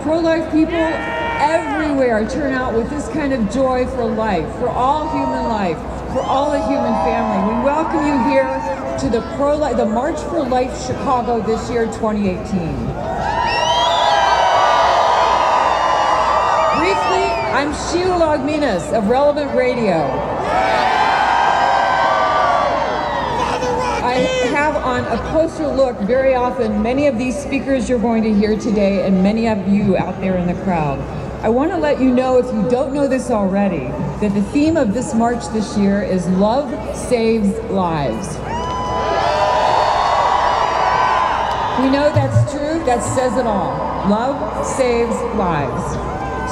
pro-life people everywhere turn out with this kind of joy for life, for all human life, for all the human family. We welcome you here to the March for Life Chicago this year, 2018. Briefly, I'm Sheila Logminas of Relevant Radio. I have on a closer look very often many of these speakers you're going to hear today and many of you out there in the crowd. I want to let you know, if you don't know this already, that the theme of this march this year is Love Saves Lives. We know that's true, that says it all. Love saves lives.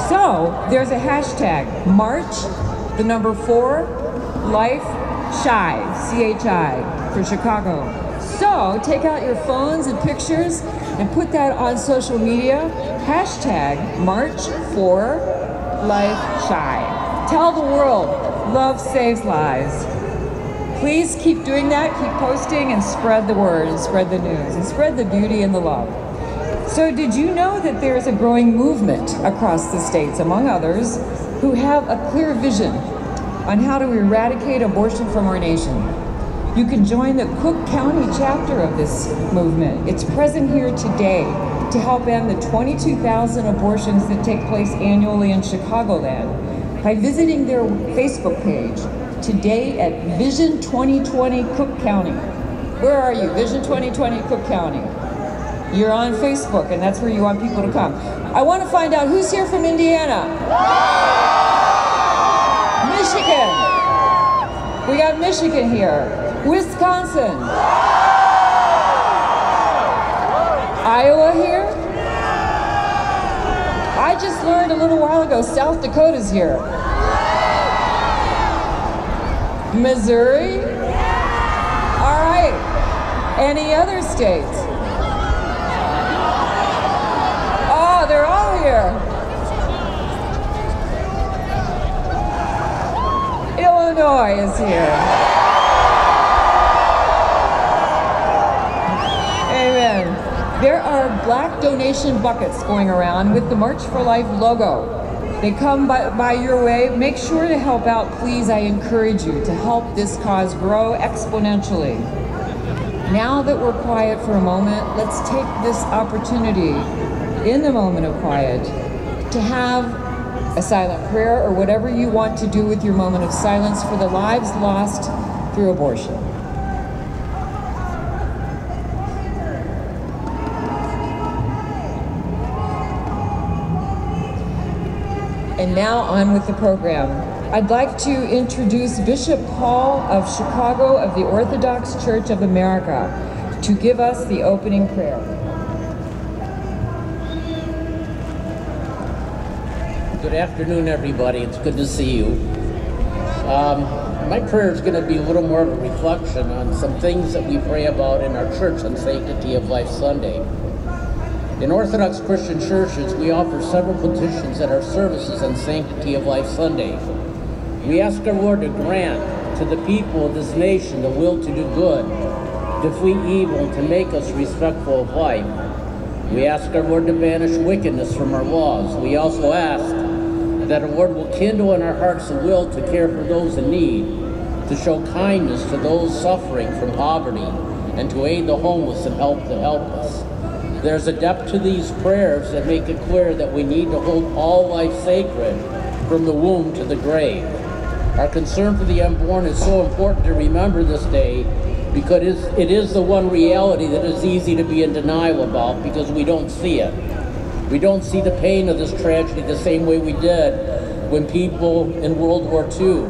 So there's a hashtag, March, the number 4, Life Chi, C-H-I. For Chicago. So take out your phones and pictures and put that on social media. Hashtag March for Life Chi. Tell the world, love saves lives. Please keep doing that, keep posting and spread the word and spread the news and spread the beauty and the love. So did you know that there is a growing movement across the states, among others, who have a clear vision on how to eradicate abortion from our nation? You can join the Cook County chapter of this movement. It's present here today to help end the 22,000 abortions that take place annually in Chicagoland by visiting their Facebook page today at Vision 2020 Cook County. Where are you? Vision 2020 Cook County. You're on Facebook, and that's where you want people to come. I want to find out who's here from Indiana. Michigan. We got Michigan here. Wisconsin. Iowa here? I just learned a little while ago, South Dakota's here. Missouri? All right. Any other states? Oh, they're all here. Illinois is here. There are black donation buckets going around with the March for Life logo. They come by your way. Make sure to help out, please. I encourage you to help this cause grow exponentially. Now that we're quiet for a moment, let's take this opportunity in the moment of quiet to have a silent prayer or whatever you want to do with your moment of silence for the lives lost through abortion. And now on with the program. I'd like to introduce Bishop Paul of Chicago of the Orthodox Church of America to give us the opening prayer. Good afternoon, everybody. It's good to see you. My prayer is going to be a little more of a reflection on some things that we pray about in our church on Sanctity of Life Sunday. In Orthodox Christian churches, we offer several petitions at our services on Sanctity of Life Sunday. We ask our Lord to grant to the people of this nation the will to do good, to flee evil, and to make us respectful of life. We ask our Lord to banish wickedness from our laws. We also ask that our Lord will kindle in our hearts the will to care for those in need, to show kindness to those suffering from poverty, and to aid the homeless and help the helpless. There's a depth to these prayers that make it clear that we need to hold all life sacred from the womb to the grave. Our concern for the unborn is so important to remember this day because it is the one reality that is easy to be in denial about because we don't see it. We don't see the pain of this tragedy the same way we did when people in World War II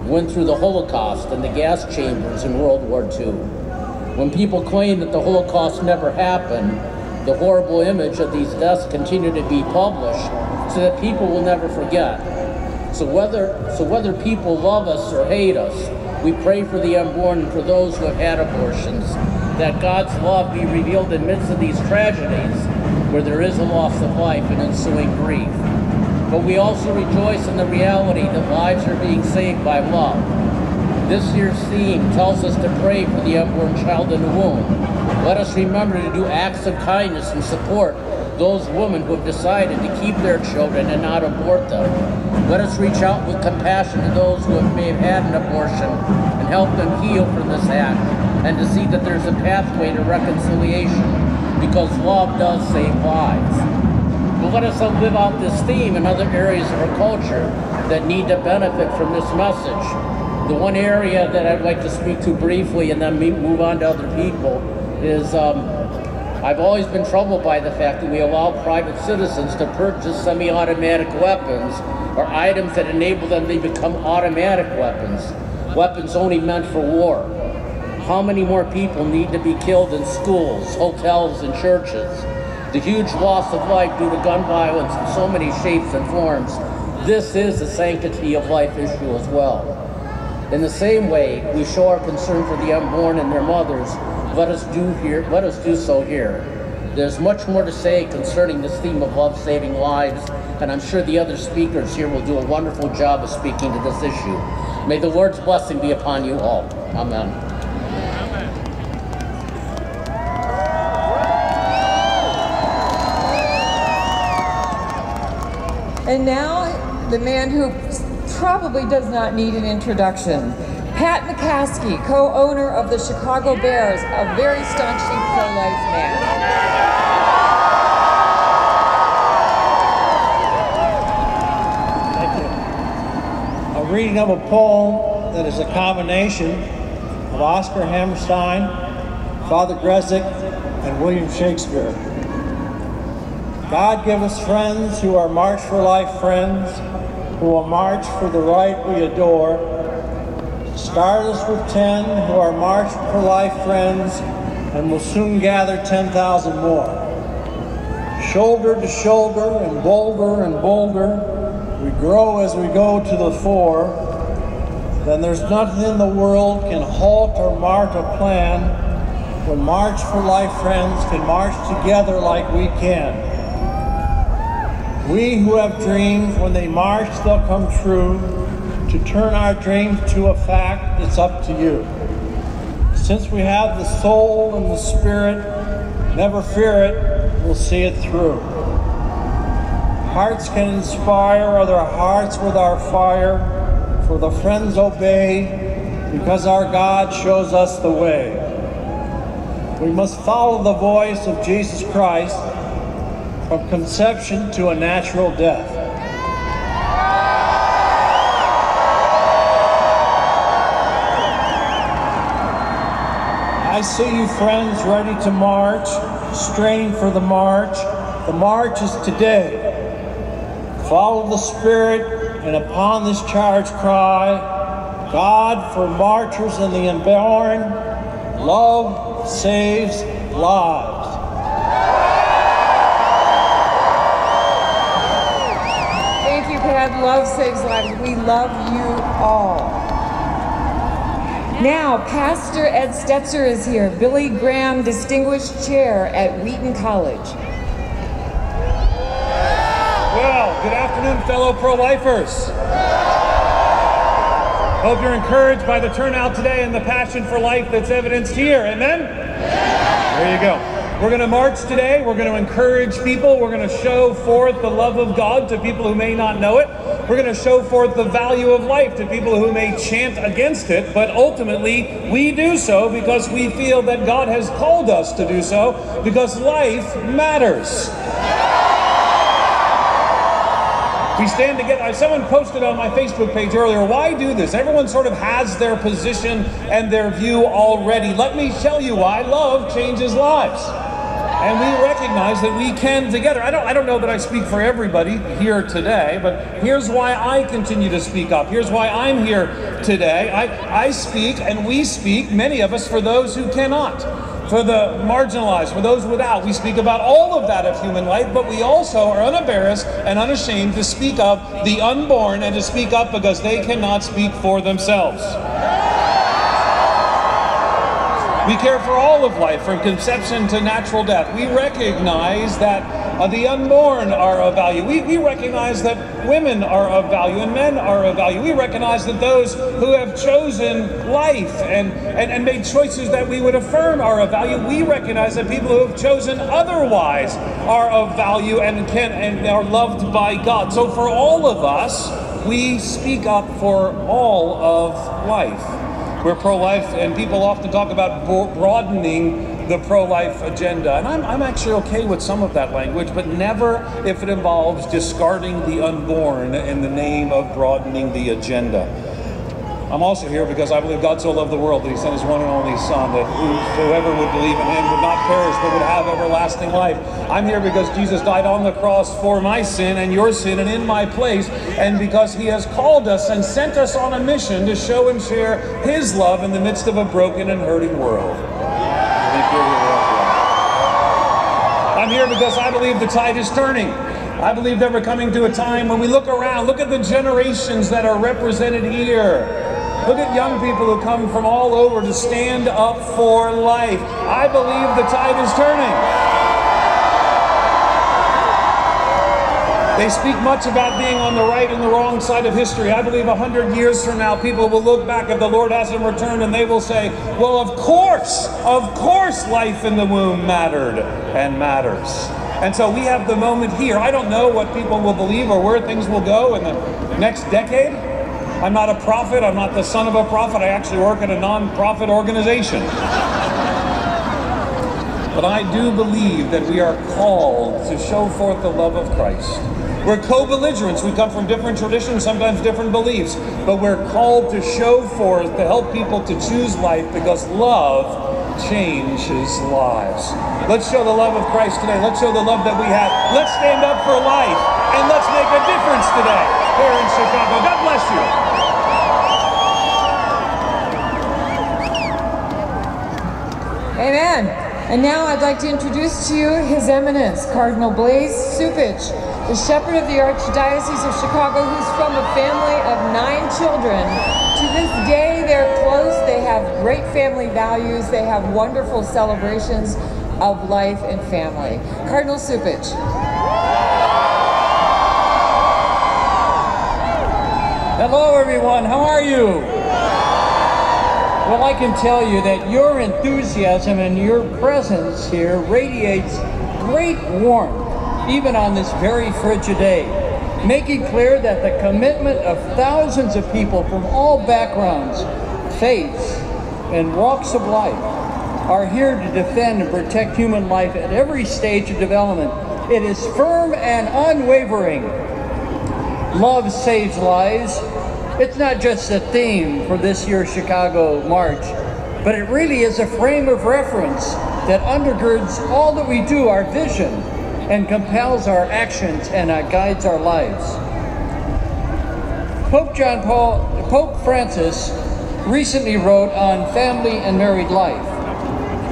went through the Holocaust and the gas chambers in World War II. When people claim that the Holocaust never happened, the horrible image of these deaths continue to be published so that people will never forget. So whether people love us or hate us, we pray for the unborn and for those who have had abortions, that God's love be revealed in the midst of these tragedies where there is a loss of life and ensuing grief. But we also rejoice in the reality that lives are being saved by love. This year's theme tells us to pray for the unborn child in the womb. Let us remember to do acts of kindness and support those women who have decided to keep their children and not abort them. Let us reach out with compassion to those who may have had an abortion and help them heal from this act, and to see that there's a pathway to reconciliation, because love does save lives. But let us live out this theme in other areas of our culture that need to benefit from this message. The one area that I'd like to speak to briefly and then move on to other people is I've always been troubled by the fact that we allow private citizens to purchase semi-automatic weapons or items that enable them to become automatic weapons, weapons only meant for war. How many more people need to be killed in schools, hotels, and churches? The huge loss of life due to gun violence in so many shapes and forms. This is a sanctity of life issue as well. In the same way, we show our concern for the unborn and their mothers. Let us do so here. There's much more to say concerning this theme of love saving lives, and I'm sure the other speakers here will do a wonderful job of speaking to this issue. May the Lord's blessing be upon you all. Amen. And now, the man who probably does not need an introduction. Pat McCaskey, co-owner of the Chicago Bears, a very staunchly pro-life man. Thank you. A reading of a poem that is a combination of Oscar Hammerstein, Father Grezik, and William Shakespeare. God give us friends who are March for Life friends, who will march for the right we adore. Start us with 10 who are March for Life friends, and will soon gather 10,000 more. Shoulder to shoulder and bolder, we grow as we go to the fore. Then there's nothing in the world can halt or mar a plan, when March for Life friends can march together like we can. We who have dreams, when they march, they'll come true. To turn our dreams to a fact, it's up to you. Since we have the soul and the spirit, never fear it, we'll see it through. Hearts can inspire other hearts with our fire, for the friends obey, because our God shows us the way. We must follow the voice of Jesus Christ, from conception to a natural death. I see you friends ready to march, straining for the march. The march is today. Follow the Spirit, and upon this charge cry, God for marchers and the unborn, love saves lives. Love saves lives. We love you all. Now, Pastor Ed Stetzer is here, Billy Graham Distinguished Chair at Wheaton College. Well, good afternoon, fellow pro-lifers. Hope you're encouraged by the turnout today and the passion for life that's evidenced here. Amen? There you go. We're going to march today. We're going to encourage people. We're going to show forth the love of God to people who may not know it. We're going to show forth the value of life to people who may chant against it, but ultimately we do so because we feel that God has called us to do so, because life matters. We stand together. Someone posted on my Facebook page earlier, why do this? Everyone sort of has their position and their view already. Let me tell you why. Love changes lives. And we recognize that we can together. I don't know that I speak for everybody here today, but here's why I continue to speak up. Here's why I'm here today. I speak, and we speak, many of us, for those who cannot, for the marginalized, for those without. We speak about all of that of human life, but we also are unembarrassed and unashamed to speak of the unborn and to speak up because they cannot speak for themselves. We care for all of life, from conception to natural death. We recognize that The unborn are of value. We recognize that women are of value and men are of value. We recognize that those who have chosen life and made choices that we would affirm are of value. We recognize that people who have chosen otherwise are of value and are loved by God. So for all of us, we speak up for all of life. We're pro-life, and people often talk about broadening the pro-life agenda. And I'm actually okay with some of that language, but never if it involves discarding the unborn in the name of broadening the agenda. I'm also here because I believe God so loved the world that he sent his one and only Son, that whoever would believe in him would not perish but would have everlasting life. I'm here because Jesus died on the cross for my sin and your sin and in my place, and because he has called us and sent us on a mission to show and share his love in the midst of a broken and hurting world. I'm here because I believe the tide is turning. I believe that we're coming to a time when we look around, look at the generations that are represented here. Look at young people who come from all over to stand up for life. I believe the tide is turning. They speak much about being on the right and the wrong side of history. I believe 100 years from now, people will look back if the Lord hasn't returned and they will say, well, of course, life in the womb mattered and matters. And so we have the moment here. I don't know what people will believe or where things will go in the next decade. I'm not a prophet. I'm not the son of a prophet. I actually work at a non-profit organization. But I do believe that we are called to show forth the love of Christ. We're co-belligerents. We come from different traditions, sometimes different beliefs, but we're called to show forth, to help people to choose life, because love changes lives. Let's show the love of Christ today. Let's show the love that we have. Let's stand up for life, and let's make a difference today here in Chicago. God bless you. Amen. And now I'd like to introduce to you His Eminence, Cardinal Blaise Cupich, the shepherd of the Archdiocese of Chicago, who's from a family of 9 children. To this day, they're close. They have great family values. They have wonderful celebrations of life and family. Cardinal Cupich. Hello, everyone. How are you? Well, I can tell you that your enthusiasm and your presence here radiates great warmth, even on this very frigid day, making clear that the commitment of thousands of people from all backgrounds, faiths, and walks of life are here to defend and protect human life at every stage of development. It is firm and unwavering. Love saves lives. It's not just a theme for this year's Chicago March, but it really is a frame of reference that undergirds all that we do, our vision, and compels our actions and guides our lives. Pope Francis recently wrote on family and married life,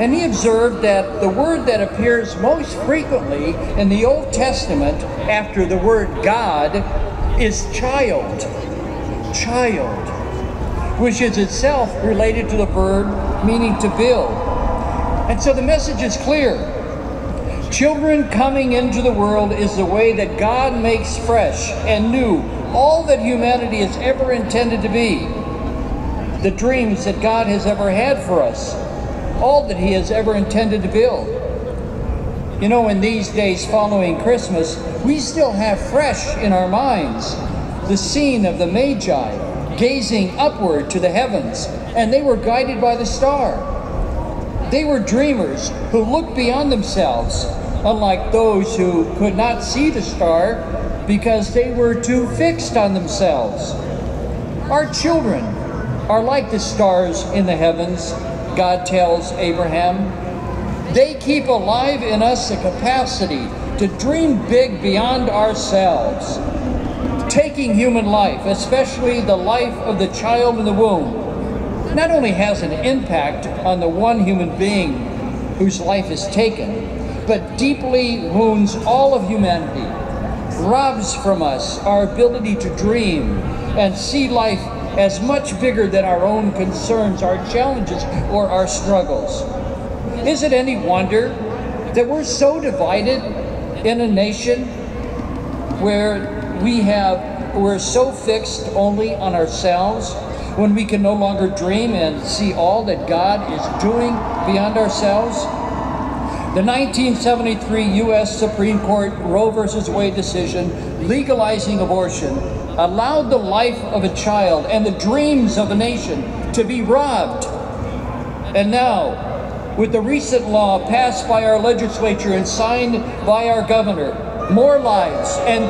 and he observed that the word that appears most frequently in the Old Testament after the word God is child. Child, which is itself related to the verb meaning to build. And so the message is clear. Children coming into the world is the way that God makes fresh and new all that humanity has ever intended to be. The dreams that God has ever had for us, all that he has ever intended to build. You know, in these days following Christmas, we still have fresh in our minds the scene of the Magi gazing upward to the heavens, and they were guided by the star. They were dreamers who looked beyond themselves, unlike those who could not see the star because they were too fixed on themselves. Our children are like the stars in the heavens, God tells Abraham. They keep alive in us the capacity to dream big beyond ourselves. Taking human life, especially the life of the child in the womb, not only has an impact on the one human being whose life is taken, but deeply wounds all of humanity, robs from us our ability to dream and see life as much bigger than our own concerns, our challenges, or our struggles. Is it any wonder that we're so divided in a nation where we're so fixed only on ourselves, when we can no longer dream and see all that God is doing beyond ourselves? The 1973 U.S. Supreme Court Roe v. Wade decision legalizing abortion allowed the life of a child and the dreams of a nation to be robbed. And now, with the recent law passed by our legislature and signed by our governor, more lives and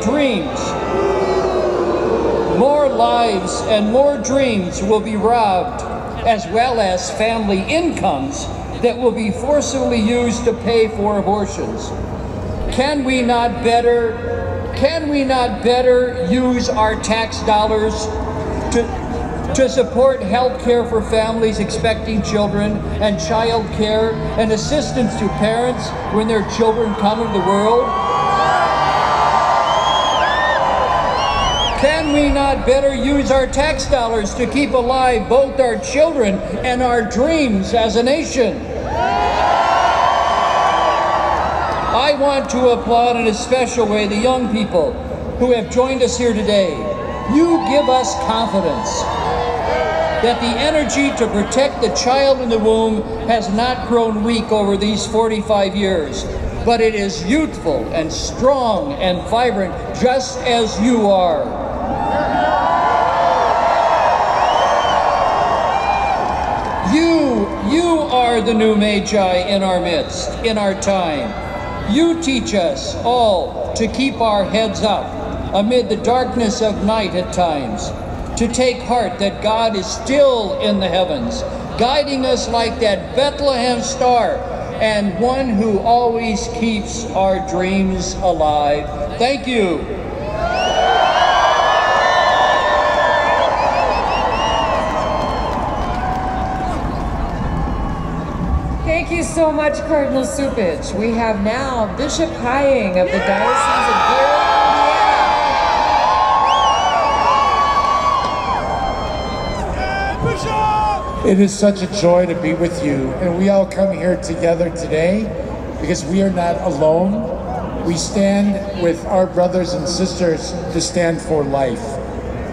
more dreams will be robbed, as well as family incomes that will be forcibly used to pay for abortions. Can we not better use our tax dollars to support health care for families expecting children, and child care and assistance to parents when their children come into the world? Can we not better use our tax dollars to keep alive both our children and our dreams as a nation? I want to applaud in a special way the young people who have joined us here today. You give us confidence that the energy to protect the child in the womb has not grown weak over these 45 years, but it is youthful and strong and vibrant, just as you are. You are the new Magi in our midst, in our time. You teach us all to keep our heads up amid the darkness of night at times, to take heart that God is still in the heavens, guiding us like that Bethlehem star, and one who always keeps our dreams alive. Thank you. Thank you so much, Cardinal Cupich. We have now Bishop Hying of the Diocese of Gary, Indiana. It is such a joy to be with you, and we all come here together today because we are not alone. We stand with our brothers and sisters to stand for life.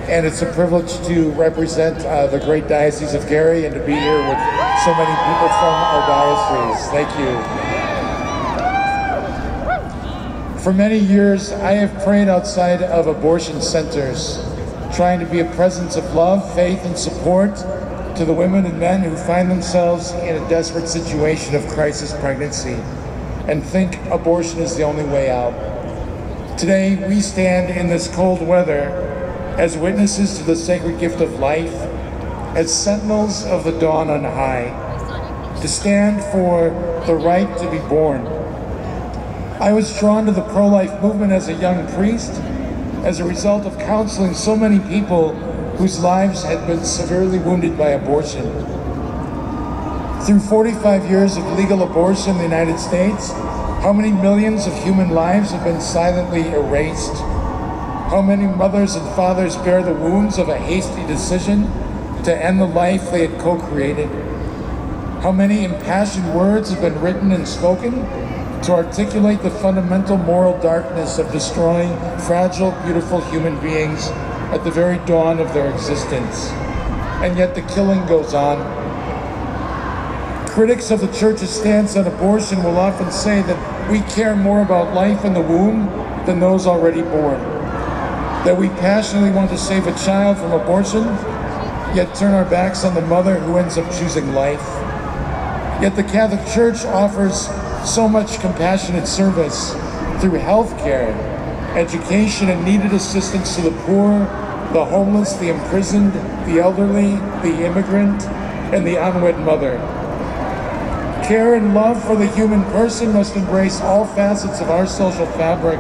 And it's a privilege to represent the great Diocese of Gary and to be here with so many people from our diocese. Thank you. For many years, I have prayed outside of abortion centers, trying to be a presence of love, faith, and support to the women and men who find themselves in a desperate situation of crisis pregnancy and think abortion is the only way out. Today, we stand in this cold weather as witnesses to the sacred gift of life, as sentinels of the dawn on high, to stand for the right to be born. I was drawn to the pro-life movement as a young priest as a result of counseling so many people whose lives had been severely wounded by abortion. Through 45 years of legal abortion in the United States, how many millions of human lives have been silently erased? How many mothers and fathers bear the wounds of a hasty decision to end the life they had co-created? How many impassioned words have been written and spoken to articulate the fundamental moral darkness of destroying fragile, beautiful human beings at the very dawn of their existence? And yet the killing goes on. Critics of the Church's stance on abortion will often say that we care more about life in the womb than those already born. That we passionately want to save a child from abortion, yet turn our backs on the mother who ends up choosing life. Yet the Catholic Church offers so much compassionate service through health care, education, and needed assistance to the poor, the homeless, the imprisoned, the elderly, the immigrant, and the unwed mother. Care and love for the human person must embrace all facets of our social fabric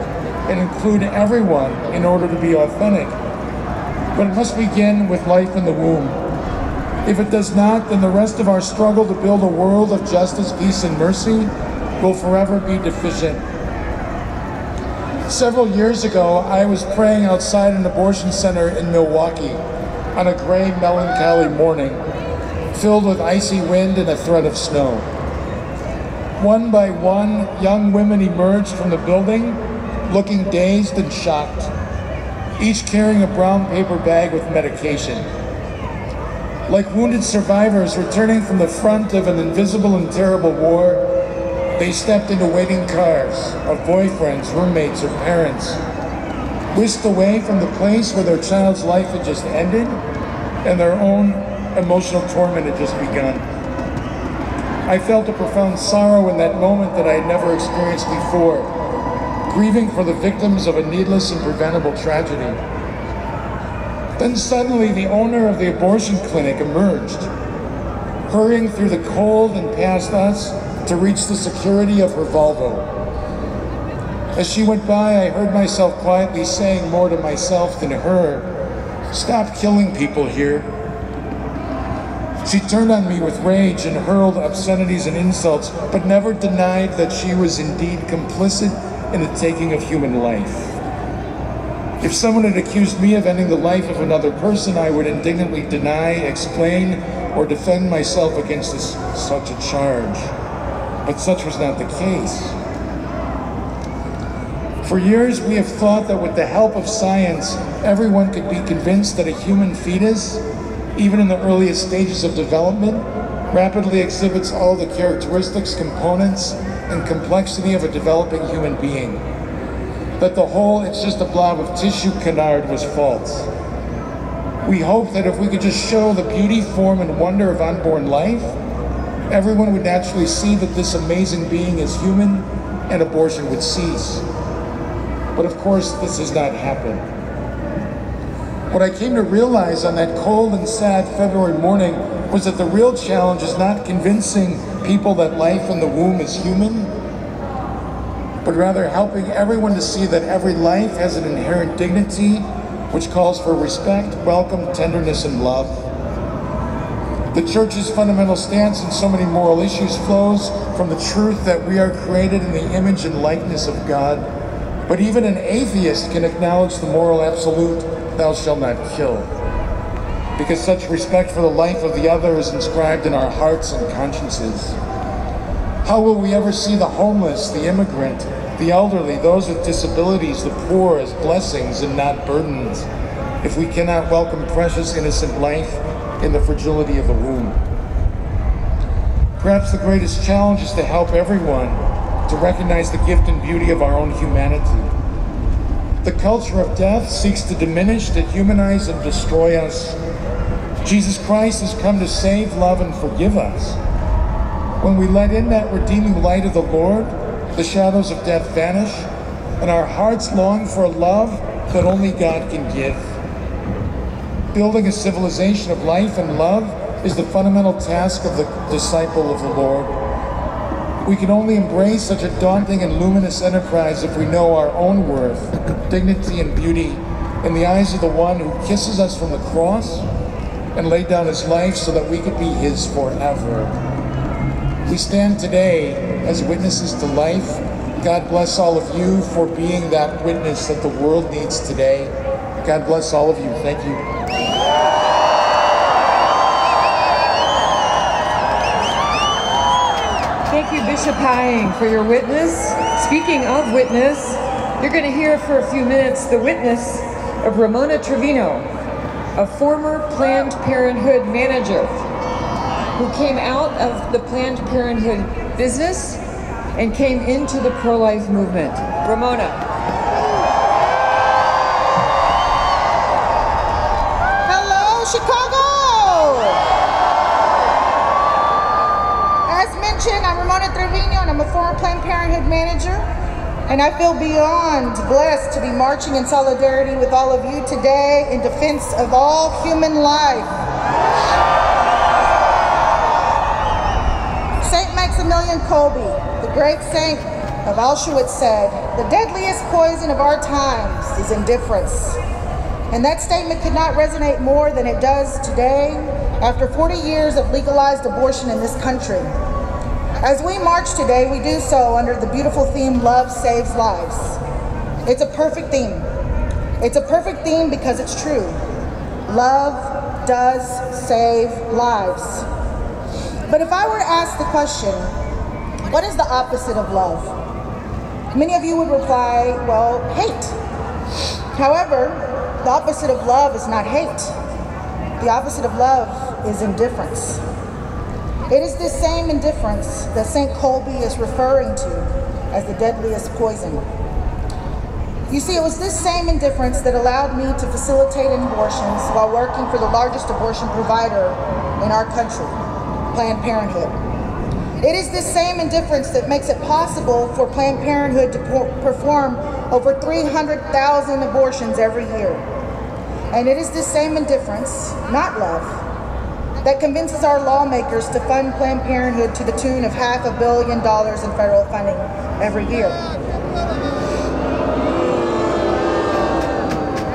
and include everyone in order to be authentic. But it must begin with life in the womb. If it does not, then the rest of our struggle to build a world of justice, peace, and mercy will forever be deficient. Several years ago, I was praying outside an abortion center in Milwaukee on a gray, melancholy morning, filled with icy wind and a threat of snow. One by one, young women emerged from the building looking dazed and shocked, each carrying a brown paper bag with medication. Like wounded survivors returning from the front of an invisible and terrible war, they stepped into waiting cars of boyfriends, roommates, or parents, whisked away from the place where their child's life had just ended and their own emotional torment had just begun. I felt a profound sorrow in that moment that I had never experienced before, grieving for the victims of a needless and preventable tragedy. Then suddenly the owner of the abortion clinic emerged, hurrying through the cold and past us to reach the security of her Volvo. As she went by, I heard myself quietly saying more to myself than her, "Stop killing people here." She turned on me with rage and hurled obscenities and insults, but never denied that she was indeed complicit in the taking of human life. If someone had accused me of ending the life of another person, I would indignantly deny, explain, or defend myself against such a charge. But such was not the case. For years, we have thought that with the help of science, everyone could be convinced that a human fetus, even in the earliest stages of development, rapidly exhibits all the characteristics, components, and complexity of a developing human being. That the whole "it's just a blob of tissue" canard was false. We hoped that if we could just show the beauty, form, and wonder of unborn life, everyone would naturally see that this amazing being is human and abortion would cease. But of course, this has not happened. What I came to realize on that cold and sad February morning was that the real challenge is not convincing people that life in the womb is human, but rather helping everyone to see that every life has an inherent dignity which calls for respect, welcome, tenderness, and love. The Church's fundamental stance in so many moral issues flows from the truth that we are created in the image and likeness of God, but even an atheist can acknowledge the moral absolute, "Thou shalt not kill," because such respect for the life of the other is inscribed in our hearts and consciences. How will we ever see the homeless, the immigrant, the elderly, those with disabilities, the poor as blessings and not burdens, if we cannot welcome precious innocent life in the fragility of the womb? Perhaps the greatest challenge is to help everyone to recognize the gift and beauty of our own humanity. The culture of death seeks to diminish, dehumanize, and destroy us. Jesus Christ has come to save, love, and forgive us. When we let in that redeeming light of the Lord, the shadows of death vanish, and our hearts long for a love that only God can give. Building a civilization of life and love is the fundamental task of the disciple of the Lord. We can only embrace such a daunting and luminous enterprise if we know our own worth, dignity, and beauty in the eyes of the one who kisses us from the cross and laid down his life so that we could be his forever. We stand today as witnesses to life. God bless all of you for being that witness that the world needs today. God bless all of you. Thank you. Thank you, Bishop Hying, for your witness. Speaking of witness, you're going to hear for a few minutes the witness of Ramona Trevino, a former Planned Parenthood manager who came out of the Planned Parenthood business and came into the pro-life movement. Ramona. Hello, Chicago! As mentioned, I'm Ramona Trevino, and I'm a former Planned Parenthood manager. And I feel beyond blessed to be marching in solidarity with all of you today in defense of all human life. Saint Maximilian Kolbe, the great saint of Auschwitz, said, "The deadliest poison of our times is indifference." And that statement could not resonate more than it does today after 40 years of legalized abortion in this country. As we march today, we do so under the beautiful theme, Love Saves Lives. It's a perfect theme. It's a perfect theme because it's true. Love does save lives. But if I were to ask the question, what is the opposite of love? Many of you would reply, well, hate. However, the opposite of love is not hate. The opposite of love is indifference. It is this same indifference that St. Colby is referring to as the deadliest poison. You see, it was this same indifference that allowed me to facilitate abortions while working for the largest abortion provider in our country, Planned Parenthood. It is this same indifference that makes it possible for Planned Parenthood to perform over 300,000 abortions every year. And it is this same indifference, not love, that convinces our lawmakers to fund Planned Parenthood to the tune of $500 million in federal funding every year.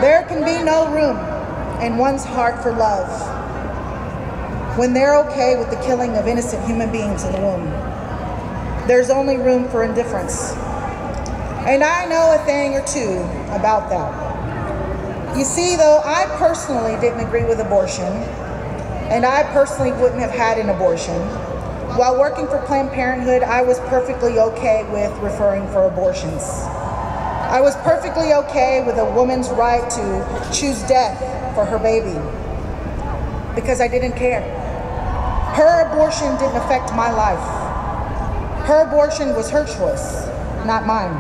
There can be no room in one's heart for love when they're okay with the killing of innocent human beings in the womb. There's only room for indifference. And I know a thing or two about that. You see, though I personally didn't agree with abortion, and I personally wouldn't have had an abortion, while working for Planned Parenthood, I was perfectly okay with referring for abortions. I was perfectly okay with a woman's right to choose death for her baby because I didn't care. Her abortion didn't affect my life. Her abortion was her choice, not mine.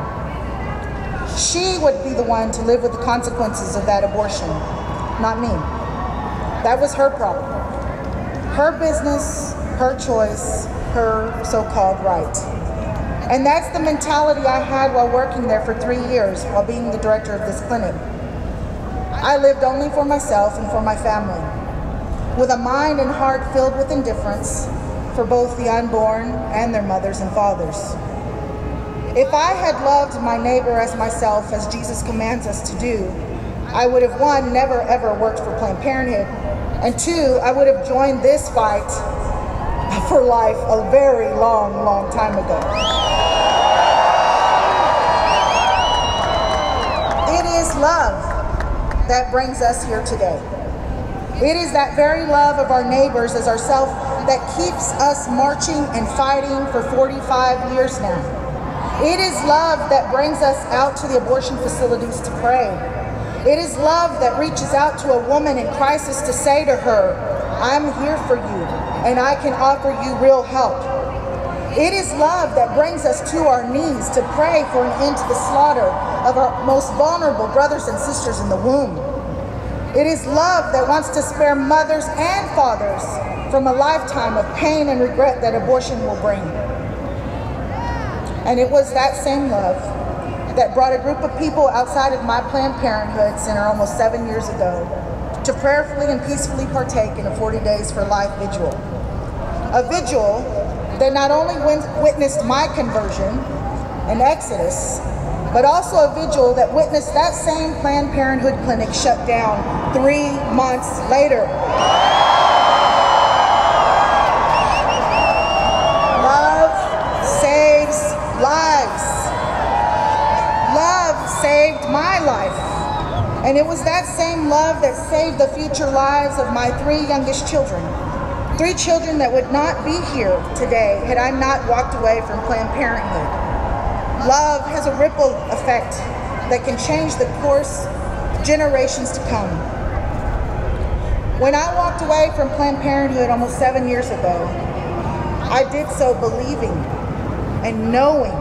She would be the one to live with the consequences of that abortion, not me. That was her problem. Her business, her choice, her so-called right. And that's the mentality I had while working there for 3 years while being the director of this clinic. I lived only for myself and for my family, with a mind and heart filled with indifference for both the unborn and their mothers and fathers. If I had loved my neighbor as myself, as Jesus commands us to do, I would have, 1, never ever worked for Planned Parenthood, and 2, I would have joined this fight for life a very long, long time ago. It is love that brings us here today. It is that very love of our neighbors as ourselves that keeps us marching and fighting for 45 years now. It is love that brings us out to the abortion facilities to pray. It is love that reaches out to a woman in crisis to say to her, I'm here for you, and I can offer you real help. It is love that brings us to our knees to pray for an end to the slaughter of our most vulnerable brothers and sisters in the womb. It is love that wants to spare mothers and fathers from a lifetime of pain and regret that abortion will bring. And it was that same love that brought a group of people outside of my Planned Parenthood Center almost 7 years ago to prayerfully and peacefully partake in a 40 Days for Life vigil. A vigil that not only witnessed my conversion and exodus, but also a vigil that witnessed that same Planned Parenthood clinic shut down 3 months later. Love saves lives. Love saved my life. And it was that same love that saved the future lives of my 3 youngest children. 3 children that would not be here today had I not walked away from Planned Parenthood. Love has a ripple effect that can change the course generations to come. When I walked away from Planned Parenthood almost 7 years ago, I did so believing and knowing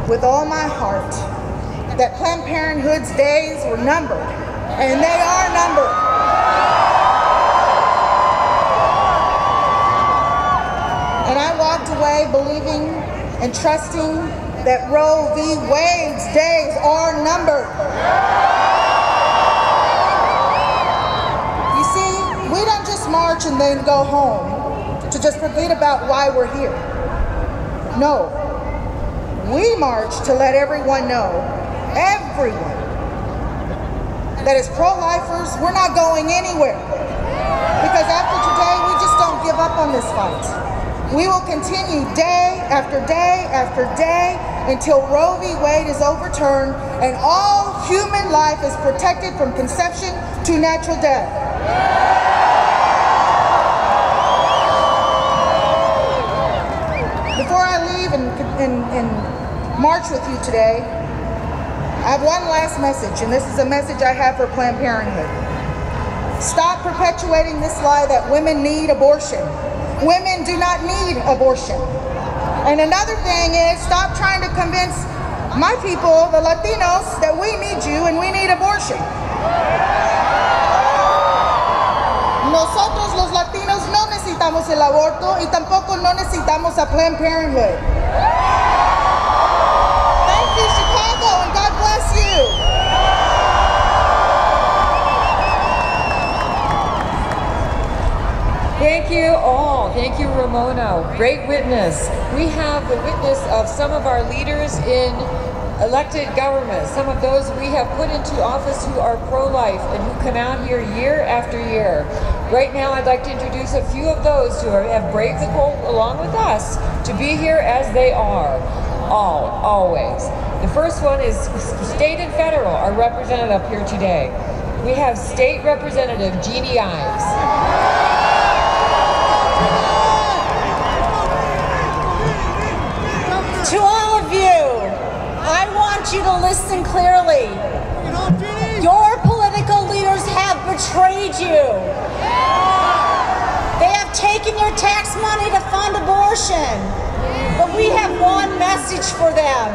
with all my heart that Planned Parenthood's days were numbered, and they are numbered. And I walked away believing and trusting that Roe v. Wade's days are numbered. You see, we don't just march and then go home to just forget about why we're here. No, we march to let everyone know, everyone, that as pro-lifers, we're not going anywhere. Because after today, we just don't give up on this fight. We will continue day after day after day until Roe v. Wade is overturned and all human life is protected from conception to natural death. Before I leave and march with you today, I have one last message, and this is a message I have for Planned Parenthood. Stop perpetuating this lie that women need abortion. Women do not need abortion. And another thing is, stop trying to convince my people, the Latinos, that we need you and we need abortion. Nosotros los latinos no necesitamos el aborto y tampoco no necesitamos a Planned Parenthood. Thank you, Chicago, and God bless you. Thank you all. Thank you, Ramona. Great witness. We have the witness of some of our leaders in elected government, some of those we have put into office who are pro-life and who come out here year after year. Right now, I'd like to introduce a few of those who have braved the cold along with us to be here as they are, always. The first one is state and federal are represented up here today. We have State Representative Jeannie Ives. To all of you, I want you to listen clearly. Your political leaders have betrayed you. They have taken your tax money to fund abortion. But we have one message for them.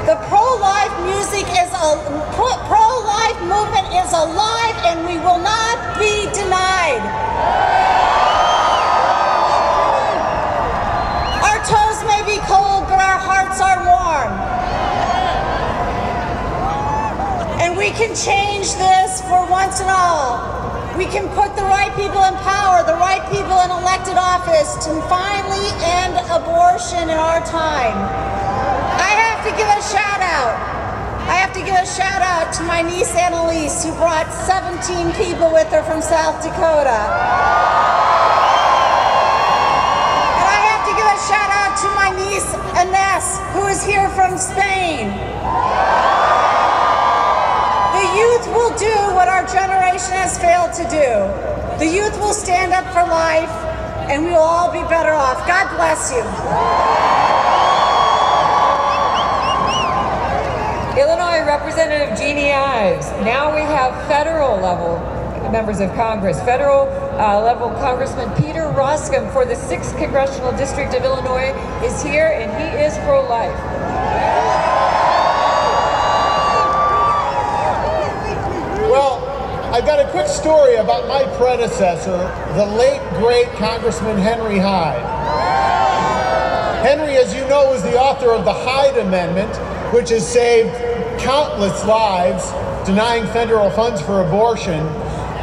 The pro-life pro-life movement is alive and we will not be denied. Our toes may be cold, but our hearts are warm. And we can change this for once and all. We can put the right people in power, the right people in elected office to finally end abortion in our time. I have to give a shout out. I have to give a shout out to my niece Annalise, who brought 17 people with her from South Dakota. And I have to give a shout out to my niece Ines, who is here from Spain. The youth will do what our generation has failed to do. The youth will stand up for life, and we will all be better off. God bless you. Illinois Representative Jeannie Ives. Now we have federal level members of Congress. Federal level Congressman Peter Roskam for the 6th Congressional District of Illinois is here, and he is pro-life. Well, I've got a quick story about my predecessor, the late, great Congressman Henry Hyde. Henry, as you know, was the author of the Hyde Amendment, which has saved countless lives, denying federal funds for abortion.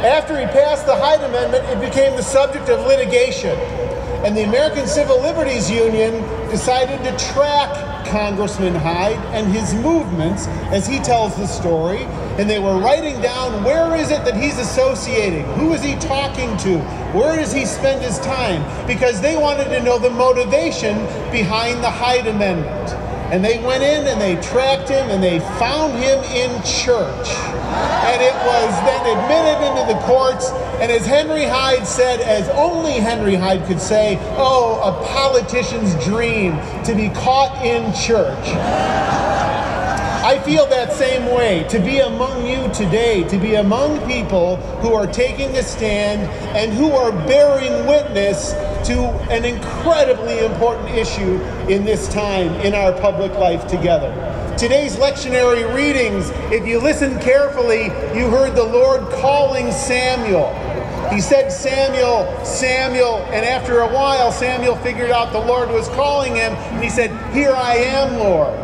After he passed the Hyde Amendment, it became the subject of litigation. And the American Civil Liberties Union decided to track Congressman Hyde and his movements as he tells the story. And they were writing down, where is it that he's associating? Who is he talking to? Where does he spend his time? Because they wanted to know the motivation behind the Hyde Amendment. And they went in and they tracked him and they found him in church. And it was then admitted into the courts. And as Henry Hyde said, as only Henry Hyde could say, oh, a politician's dream to be caught in church. I feel that same way, to be among you today, to be among people who are taking a stand and who are bearing witness to an incredibly important issue in this time in our public life together. Today's lectionary readings, if you listen carefully, you heard the Lord calling Samuel. He said, Samuel, Samuel, and after a while, Samuel figured out the Lord was calling him, and he said, here I am, Lord.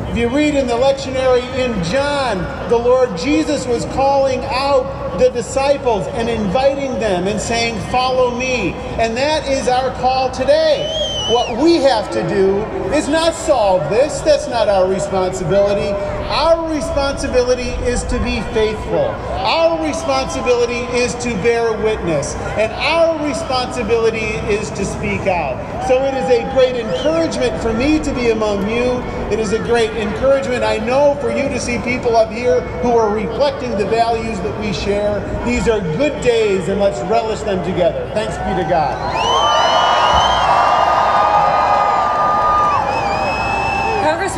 If you read in the lectionary in John, the Lord Jesus was calling out the disciples and inviting them and saying, follow me. And that is our call today. What we have to do is not solve this. That's not our responsibility. Our responsibility is to be faithful. Our responsibility is to bear witness. And our responsibility is to speak out. So it is a great encouragement for me to be among you. It is a great encouragement, I know, for you to see people up here who are reflecting the values that we share. These are good days, and let's relish them together. Thanks be to God.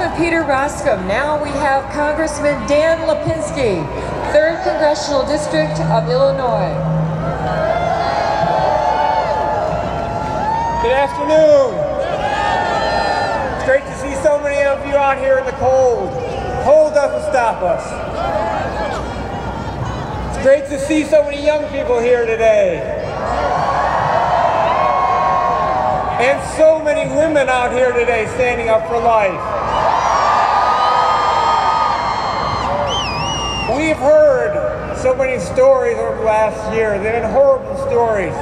Congressman Peter Roskam. Now we have Congressman Dan Lipinski, 3rd Congressional District of Illinois. Good afternoon. It's great to see so many of you out here in the cold. Cold doesn't stop us. It's great to see so many young people here today. And so many women out here today standing up for life. We've heard so many stories over the last year. They've been horrible stories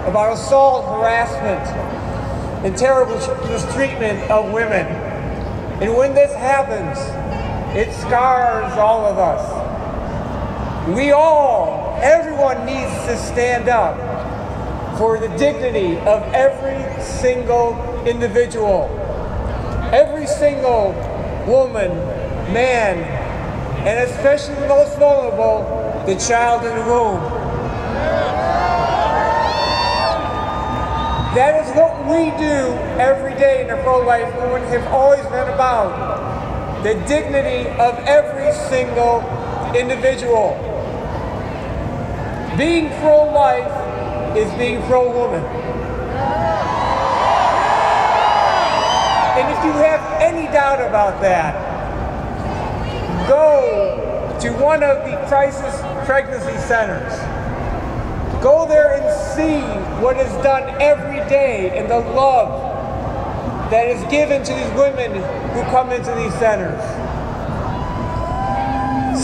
about assault, harassment, and terrible mistreatment of women. And when this happens, it scars all of us. Everyone needs to stand up for the dignity of every single individual, every single woman, man, and especially the most vulnerable, the child in the womb. That is what we do every day in the pro-life movement, have always been about. The dignity of every single individual. Being pro-life is being pro-woman. And if you have any doubt about that, go to one of the crisis pregnancy centers. Go there and see what is done every day and the love that is given to these women who come into these centers.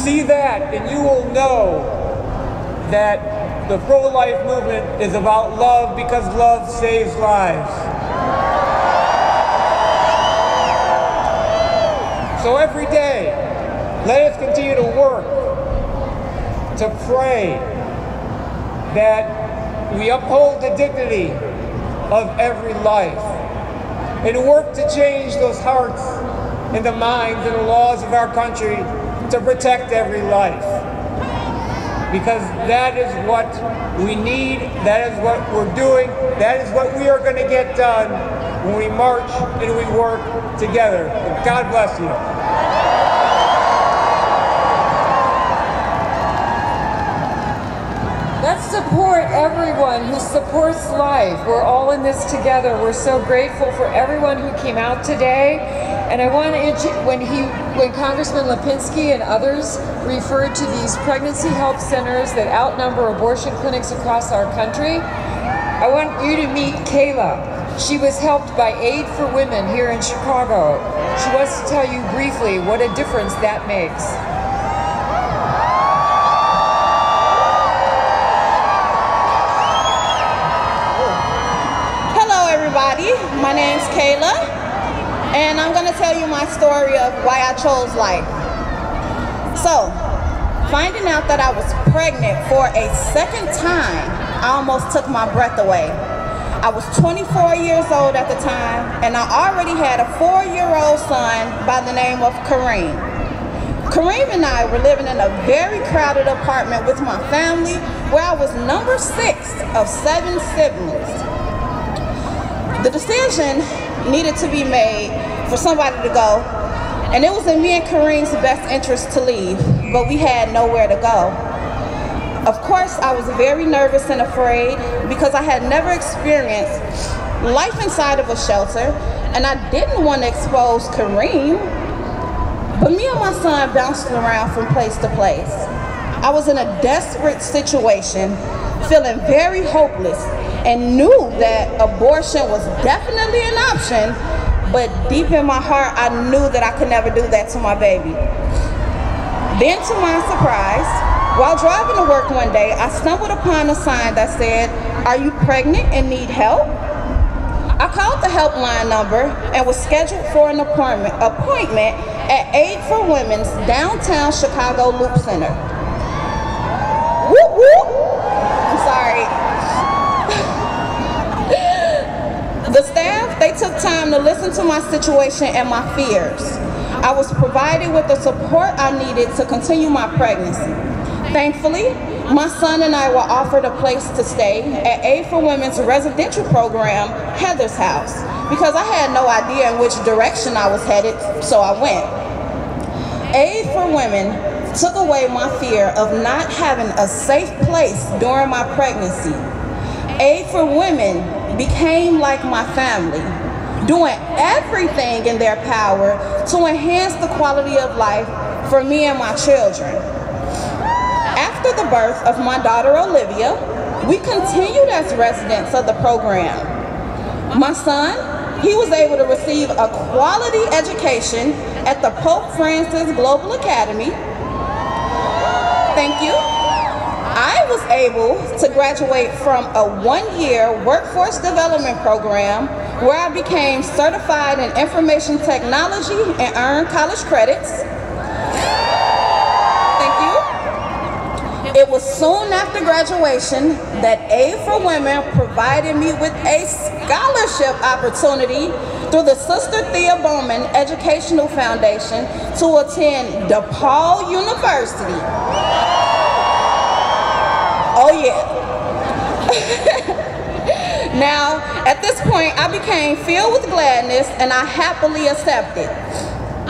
See that and you will know that the pro-life movement is about love, because love saves lives. So every day, let us continue to work, to pray that we uphold the dignity of every life, and work to change those hearts and the minds and the laws of our country to protect every life. Because that is what we need, that is what we're doing, that is what we are going to get done when we march and we work together. God bless you. Let's support everyone who supports life. We're all in this together. We're so grateful for everyone who came out today. And I want to, when Congressman Lipinski and others referred to these pregnancy help centers that outnumber abortion clinics across our country, I want you to meet Kayla. She was helped by Aid for Women here in Chicago. She wants to tell you briefly what a difference that makes. Hello everybody, my name's Kayla. And I'm gonna tell you my story of why I chose life. So, finding out that I was pregnant for a second time, I almost took my breath away. I was 24 years old at the time, and I already had a 4-year-old son by the name of Kareem. Kareem and I were living in a very crowded apartment with my family, where I was number 6 of 7 siblings. The decision needed to be made for somebody to go, and it was in me and Kareem's best interest to leave, but we had nowhere to go. Of course, I was very nervous and afraid because I had never experienced life inside of a shelter, and I didn't want to expose Kareem. But me and my son bounced around from place to place. I was in a desperate situation, feeling very hopeless, and knew that abortion was definitely an option, but deep in my heart, I knew that I could never do that to my baby. Then, to my surprise, while driving to work one day, I stumbled upon a sign that said, "Are you pregnant and need help?" I called the helpline number and was scheduled for an appointment at Aid for Women's downtown Chicago Loop Center. Whoop whoop! I'm sorry. The staff, they took time to listen to my situation and my fears. I was provided with the support I needed to continue my pregnancy. Thankfully, my son and I were offered a place to stay at Aid for Women's residential program, Heather's House, because I had no idea in which direction I was headed, so I went. Aid for Women took away my fear of not having a safe place during my pregnancy. Aid for Women became like my family, doing everything in their power to enhance the quality of life for me and my children. After the birth of my daughter Olivia, we continued as residents of the program. My son, he was able to receive a quality education at the Pope Francis Global Academy. Thank you. I was able to graduate from a one-year workforce development program where I became certified in information technology and earned college credits. Thank you. It was soon after graduation that Aid for Women provided me with a scholarship opportunity through the Sister Thea Bowman Educational Foundation to attend DePaul University. Oh yeah. Now, at this point, I became filled with gladness and I happily accepted.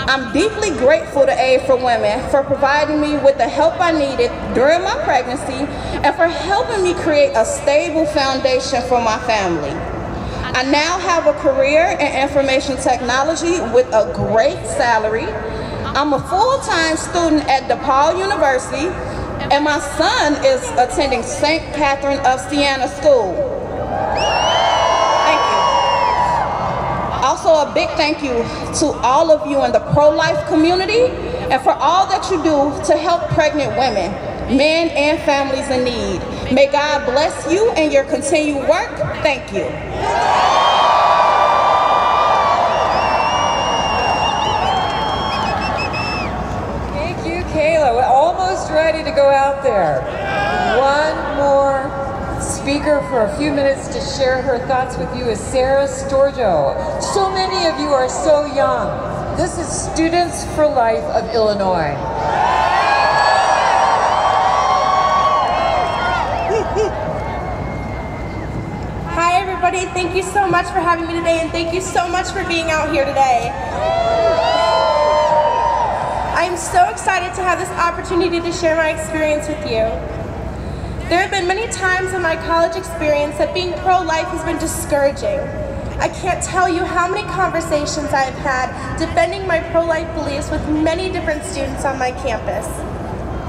I'm deeply grateful to Aid for Women for providing me with the help I needed during my pregnancy and for helping me create a stable foundation for my family. I now have a career in information technology with a great salary. I'm a full-time student at DePaul University, and my son is attending St. Catherine of Siena School. Thank you. Also, a big thank you to all of you in the pro-life community and for all that you do to help pregnant women, men, and families in need. May God bless you and your continued work. Thank you. Thank you, Kayla. We're almost ready to go out there. One more speaker for a few minutes to share her thoughts with you is Sarah Storjo. So many of you are so young. This is Students for Life of Illinois. Hi everybody, thank you so much for having me today and thank you so much for being out here today. I'm so excited to have this opportunity to share my experience with you. There have been many times in my college experience that being pro-life has been discouraging. I can't tell you how many conversations I've had defending my pro-life beliefs with many different students on my campus.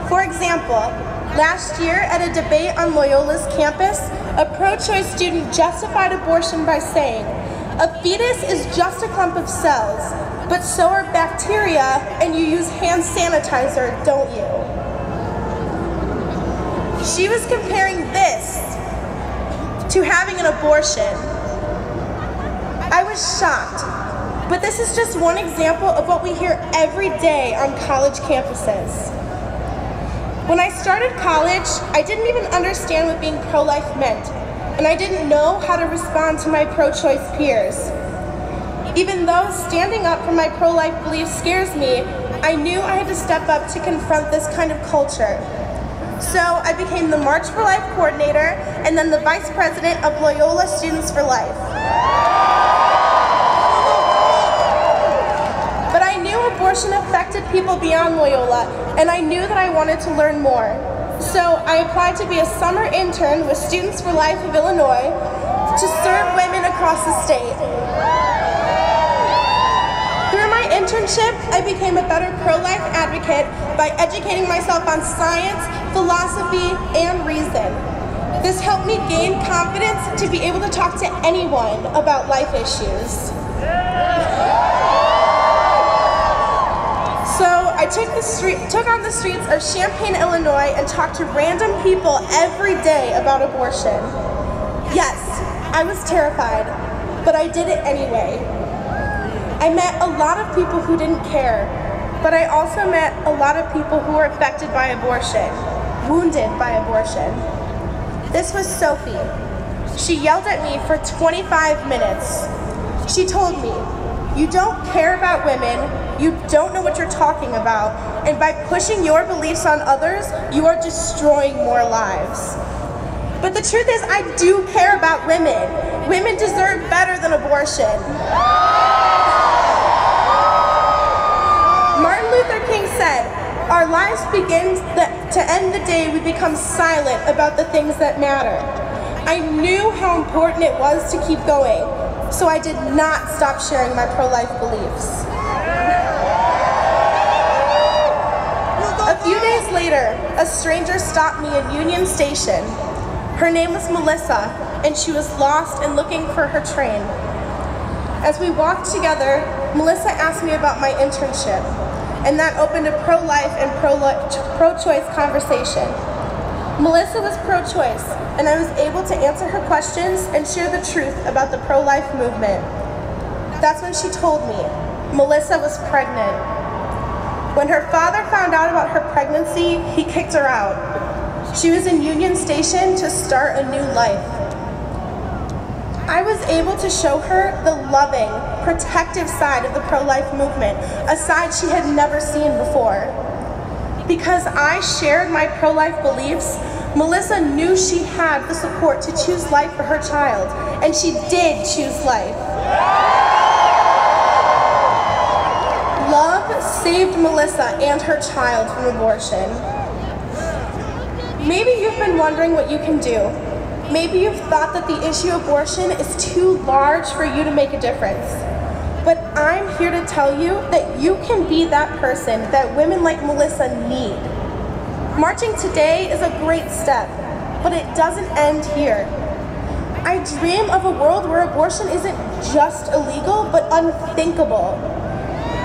For example, last year at a debate on Loyola's campus, a pro-choice student justified abortion by saying, "A fetus is just a clump of cells, but so are bacteria, and you use hand sanitizer, don't you?" She was comparing this to having an abortion. I was shocked, but this is just one example of what we hear every day on college campuses. When I started college, I didn't even understand what being pro-life meant, and I didn't know how to respond to my pro-choice peers. Even though standing up for my pro-life beliefs scares me, I knew I had to step up to confront this kind of culture. So I became the March for Life coordinator and then the vice president of Loyola Students for Life. But I knew abortion affected people beyond Loyola, and I knew that I wanted to learn more. So I applied to be a summer intern with Students for Life of Illinois to serve women across the state. Through my internship, I became a better pro-life advocate by educating myself on science, philosophy, and reason. This helped me gain confidence to be able to talk to anyone about life issues. So I took on the streets of Champaign, Illinois, and talked to random people every day about abortion. Yes, I was terrified, but I did it anyway. I met a lot of people who didn't care, but I also met a lot of people who were affected by abortion, wounded by abortion. This was Sophie. She yelled at me for 25 minutes. She told me, "You don't care about women, you don't know what you're talking about, and by pushing your beliefs on others, you are destroying more lives." But the truth is, I do care about women. Women deserve better than abortion. Martin Luther King said, "Our lives begin to end the day we become silent about the things that matter." I knew how important it was to keep going, so I did not stop sharing my pro-life beliefs. A few days later, a stranger stopped me in Union Station. Her name was Melissa, and she was lost and looking for her train. As we walked together, Melissa asked me about my internship, and that opened a pro-life and pro-choice conversation. Melissa was pro-choice, and I was able to answer her questions and share the truth about the pro-life movement. That's when she told me Melissa was pregnant. When her father found out about her pregnancy, he kicked her out. She was in Union Station to start a new life. I was able to show her the loving, protective side of the pro-life movement, a side she had never seen before. Because I shared my pro-life beliefs, Melissa knew she had the support to choose life for her child, and she did choose life. Love saved Melissa and her child from abortion. Maybe you've been wondering what you can do. Maybe you've thought that the issue of abortion is too large for you to make a difference. But I'm here to tell you that you can be that person that women like Melissa need. Marching today is a great step, but it doesn't end here. I dream of a world where abortion isn't just illegal, but unthinkable.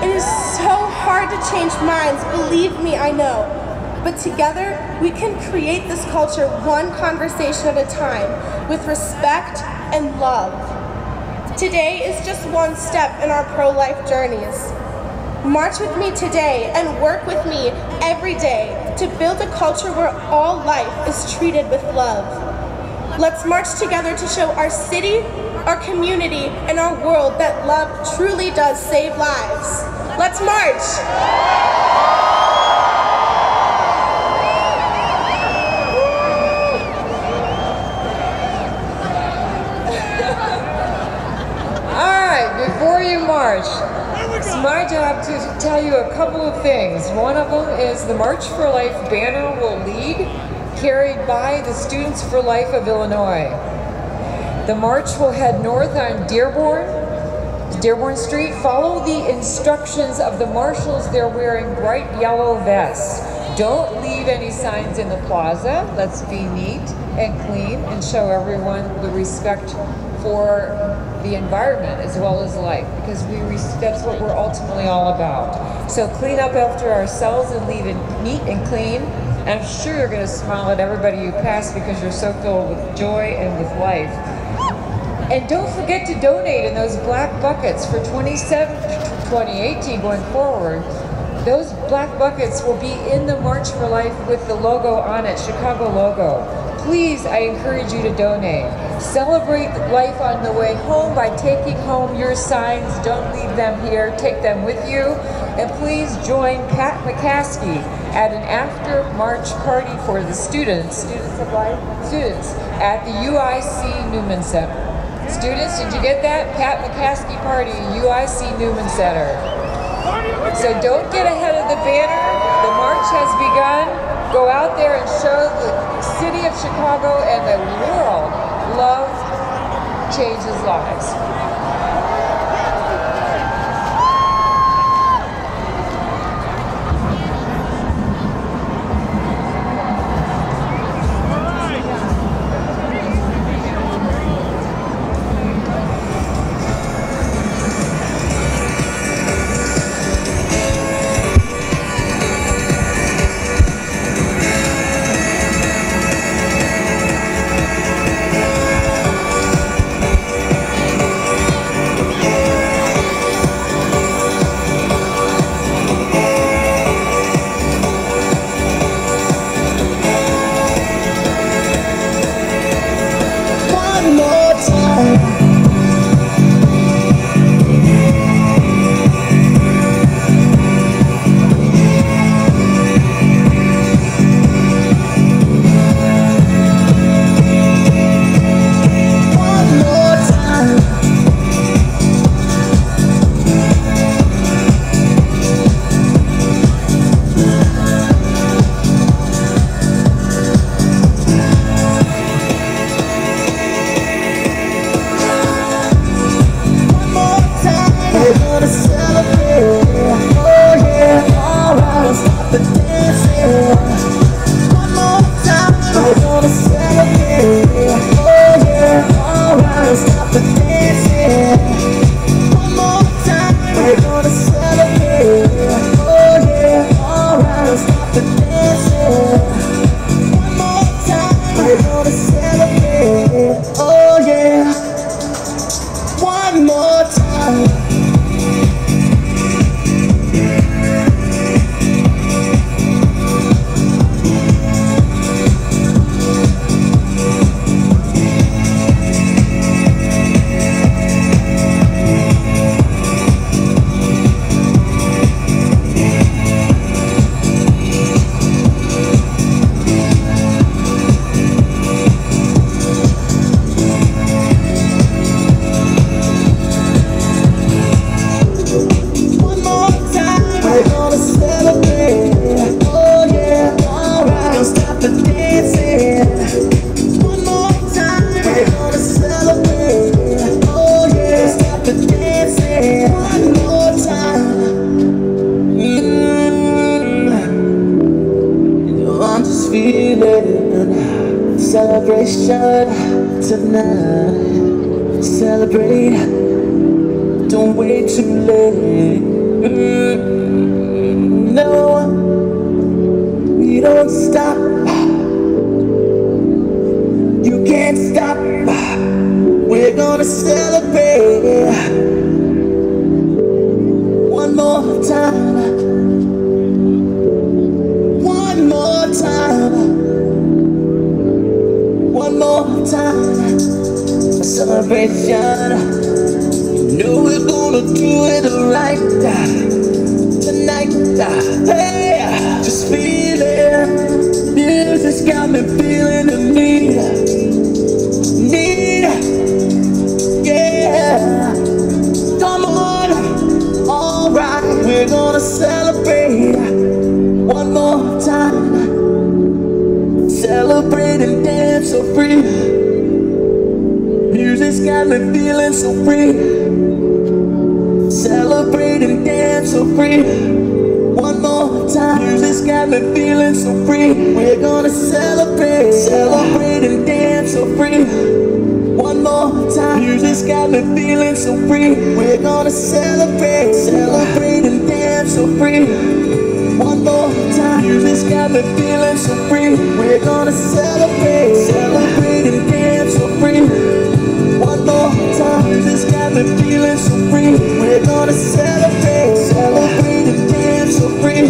It is so hard to change minds, believe me, I know. But together, we can create this culture one conversation at a time with respect and love. Today is just one step in our pro-life journeys. March with me today and work with me every day to build a culture where all life is treated with love. Let's march together to show our city, our community, and our world that love truly does save lives. Let's march! Before you march, it's my job to tell you a couple of things. One of them is the March for Life banner will lead, carried by the Students for Life of Illinois. The march will head north on Dearborn Street. Follow the instructions of the marshals. They're wearing bright yellow vests. Don't leave any signs in the plaza. Let's be neat and clean and show everyone the respect for the environment as well as life, because that's what we're ultimately all about. So clean up after ourselves and leave it neat and clean. And I'm sure you're going to smile at everybody you pass because you're so filled with joy and with life. And don't forget to donate in those black buckets for 2018 going forward. Those black buckets will be in the March for Life with the logo on it, Chicago logo. Please, I encourage you to donate. Celebrate life on the way home by taking home your signs. Don't leave them here. Take them with you. And please join Pat McCaskey at an after-march party for the students at the UIC Newman Center. Students, did you get that? Pat McCaskey party, UIC Newman Center. So don't get ahead of the banner. The march has begun. Go out there and show the city of Chicago and the world love changes lives. celebration, celebration tonight. Celebrate, don't wait too late. No, we don't stop. You can't stop. We're gonna celebrate one more time. One more time. One more time. A celebration. You know we're gonna do it right tonight. Hey, just feel it. Music's got me feeling the need. Yeah. Come on. Alright, we're gonna celebrate one more time. Celebrate and dance so free. Music's got me feeling so free. Celebrate and dance so free. One more time. Music's got me feeling so free. We're gonna celebrate. Celebrate and dance so free. One more time. Music's got me feeling so free. We're gonna celebrate. Celebrate and dance so free. One more time. Music's got me feeling so free. We're gonna celebrate. Celebrate and dance so free. One more time. Music's got me feeling so free. We're gonna celebrate. Celebrate and dance so free.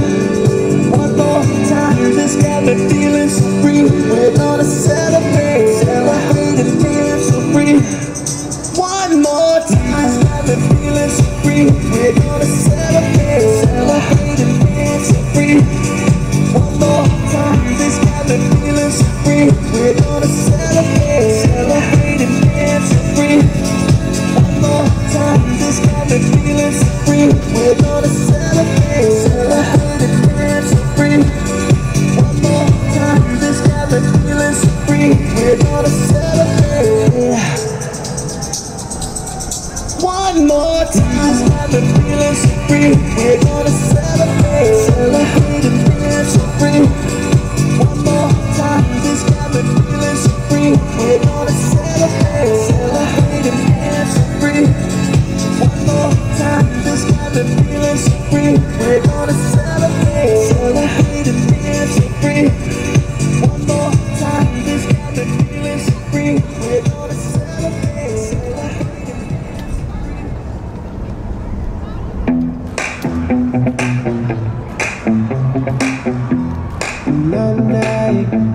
One more time. Music's got me feeling so free. We're gonna celebrate. Celebrate and dance so free. One more time. Music's got me feeling so free. We're gonna celebrate. Celebrate and dance so free. One more time. Music's got me feeling so free. We're gonna celebrate. Celebrate and dance so free. One more time. Music's got me feeling so free. We're gonna celebrate. Celebrate and dance so free. One more time. Music's got me feeling so free. We're gonna celebrate. One more time. Music's got me feeling so free. We're gonna celebrate. Celebrate and dance so free. One more time. Music's got me feeling so free. We're gonna celebrate. Celebrate and dance so free. One more time. Music's got me feeling so free. We're gonna celebrate. Celebrate and dance so free. One more time. Music's got me feeling so free. We're gonna celebrate. Celebrate and